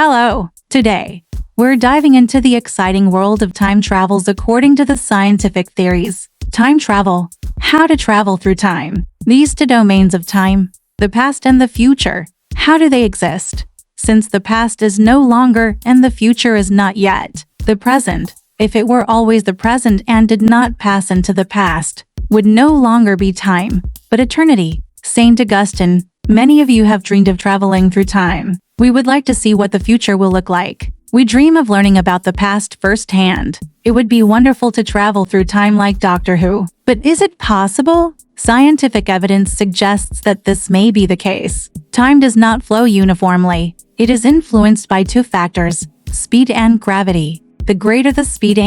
Hello! Today, we're diving into the exciting world of time travels according to the scientific theories. Time travel. How to travel through time. These two domains of time, the past and the future. How do they exist? Since the past is no longer and the future is not yet. The present, if it were always the present and did not pass into the past, would no longer be time, but eternity. Saint Augustine, many of you have dreamed of traveling through time. We would like to see what the future will look like. We dream of learning about the past firsthand. It would be wonderful to travel through time like Doctor Who. But is it possible? Scientific evidence suggests that this may be the case. Time does not flow uniformly. It is influenced by two factors, speed and gravity. The greater the speed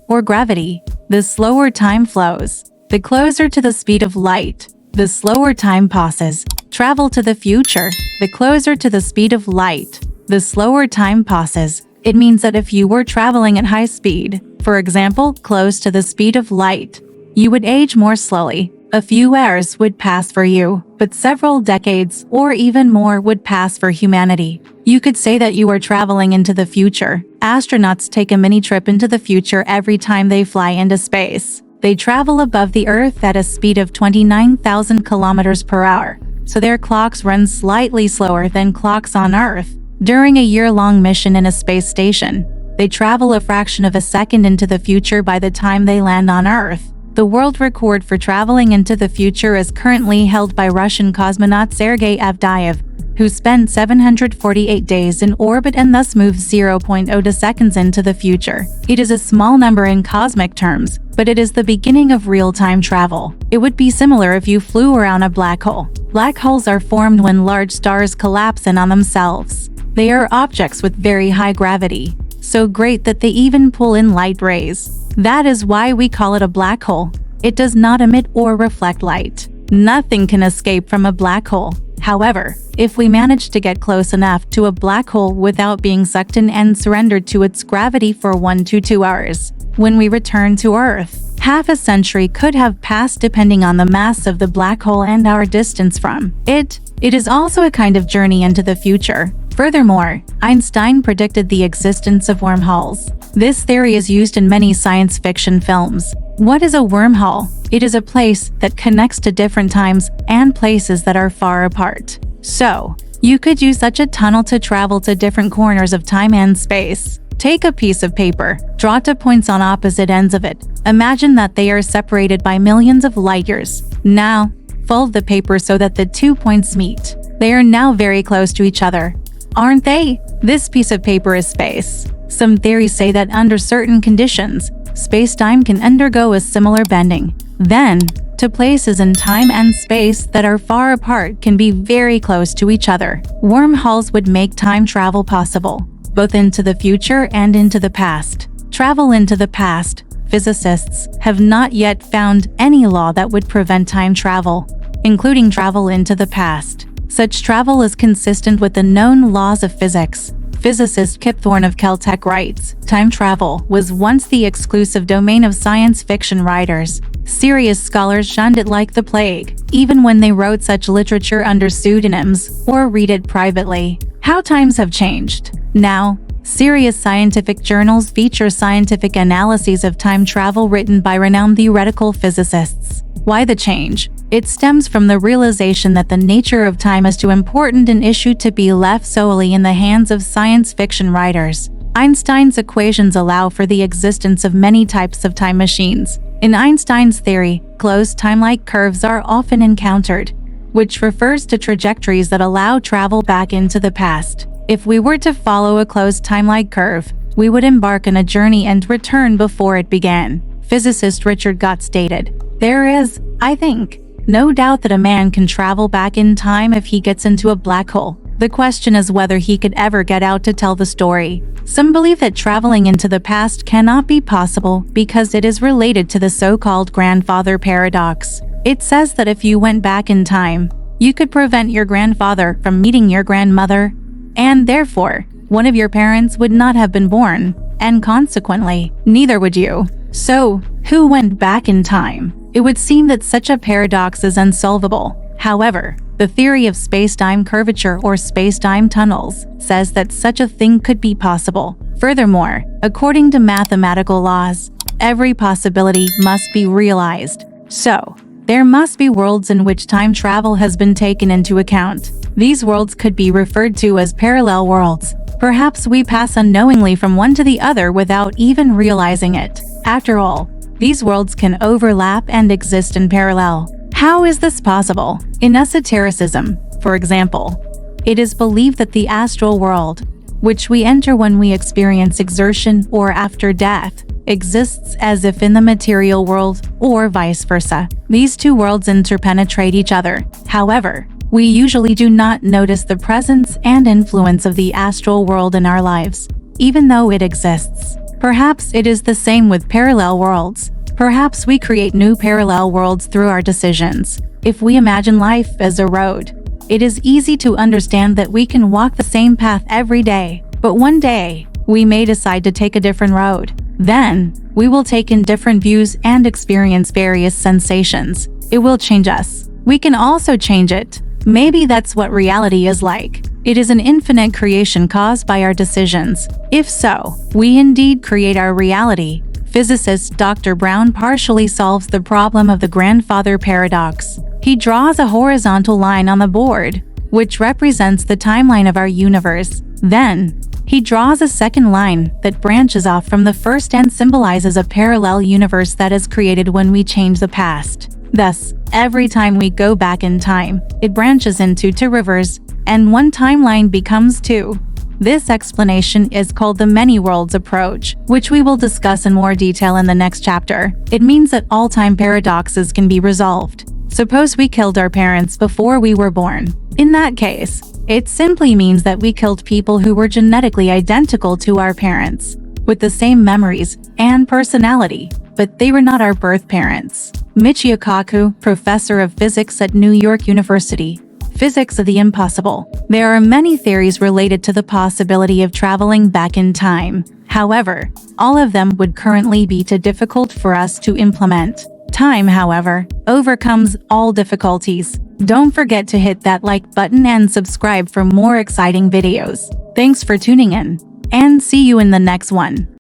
or gravity, the slower time flows. The closer to the speed of light, the slower time passes. Travel to the future. The closer to the speed of light, the slower time passes. It means that if you were traveling at high speed, for example, close to the speed of light, you would age more slowly. A few hours would pass for you, but several decades or even more would pass for humanity. You could say that you are traveling into the future. Astronauts take a mini trip into the future every time they fly into space. They travel above the Earth at a speed of 29,000 kilometers per hour, so their clocks run slightly slower than clocks on Earth. During a year-long mission in a space station, they travel a fraction of a second into the future by the time they land on Earth. The world record for traveling into the future is currently held by Russian cosmonaut Sergei Avdyev, who spent 748 days in orbit and thus moved 0.02 seconds into the future. It is a small number in cosmic terms, but it is the beginning of real-time travel. It would be similar if you flew around a black hole. Black holes are formed when large stars collapse in on themselves. They are objects with very high gravity, so great that they even pull in light rays. That is why we call it a black hole. It does not emit or reflect light. Nothing can escape from a black hole. However, if we manage to get close enough to a black hole without being sucked in and surrendered to its gravity for 1 to 2 hours, when we return to Earth, half a century could have passed depending on the mass of the black hole and our distance from it. It is also a kind of journey into the future. Furthermore, Einstein predicted the existence of wormholes. This theory is used in many science fiction films. What is a wormhole? It is a place that connects to different times and places that are far apart. So, you could use such a tunnel to travel to different corners of time and space. Take a piece of paper, draw 2 points on opposite ends of it. Imagine that they are separated by millions of light years. Now, fold the paper so that the 2 points meet. They are now very close to each other, aren't they? This piece of paper is space. Some theories say that under certain conditions, space-time can undergo a similar bending. Then, two places in time and space that are far apart can be very close to each other. Wormholes would make time travel possible, both into the future and into the past. Travel into the past. Physicists have not yet found any law that would prevent time travel, including travel into the past. Such travel is consistent with the known laws of physics. Physicist Kip Thorne of Caltech writes, time travel was once the exclusive domain of science fiction writers. Serious scholars shunned it like the plague, even when they wrote such literature under pseudonyms or read it privately. How times have changed. Now, serious scientific journals feature scientific analyses of time travel written by renowned theoretical physicists. Why the change? It stems from the realization that the nature of time is too important an issue to be left solely in the hands of science fiction writers. Einstein's equations allow for the existence of many types of time machines. In Einstein's theory, closed time-like curves are often encountered, which refers to trajectories that allow travel back into the past. If we were to follow a closed time-like curve, we would embark on a journey and return before it began. Physicist Richard Gott stated, "There is, I think, no doubt that a man can travel back in time if he gets into a black hole. The question is whether he could ever get out to tell the story." Some believe that traveling into the past cannot be possible because it is related to the so-called grandfather paradox. It says that if you went back in time, you could prevent your grandfather from meeting your grandmother, and therefore, one of your parents would not have been born, and consequently, neither would you. So, who went back in time? It would seem that such a paradox is unsolvable. However, The theory of space-time curvature or space-time tunnels says that such a thing could be possible. Furthermore, according to mathematical laws, every possibility must be realized. So, there must be worlds in which time travel has been taken into account. These worlds could be referred to as parallel worlds. Perhaps we pass unknowingly from one to the other without even realizing it. After all, these worlds can overlap and exist in parallel. How is this possible? In esotericism, for example, it is believed that the astral world, which we enter when we experience exertion or after death, exists as if in the material world, or vice versa. These two worlds interpenetrate each other. However, we usually do not notice the presence and influence of the astral world in our lives, even though it exists. Perhaps it is the same with parallel worlds. Perhaps we create new parallel worlds through our decisions. If we imagine life as a road, it is easy to understand that we can walk the same path every day, but one day, we may decide to take a different road. Then, we will take in different views and experience various sensations. It will change us. We can also change it. Maybe that's what reality is like. It is an infinite creation caused by our decisions. If so, we indeed create our reality. Physicist Dr. Brown partially solves the problem of the grandfather paradox. He draws a horizontal line on the board, which represents the timeline of our universe. Then, he draws a second line that branches off from the first and symbolizes a parallel universe that is created when we change the past. Thus, every time we go back in time, it branches into two rivers, and one timeline becomes two. This explanation is called the many worlds approach, which we will discuss in more detail in the next chapter. It means that all time paradoxes can be resolved. Suppose we killed our parents before we were born. In that case, it simply means that we killed people who were genetically identical to our parents, with the same memories and personality, but they were not our birth parents. Michio Kaku, professor of physics at New York University. Physics of the impossible. There are many theories related to the possibility of traveling back in time. However, all of them would currently be too difficult for us to implement. Time, however, overcomes all difficulties. Don't forget to hit that like button and subscribe for more exciting videos. Thanks for tuning in, and see you in the next one.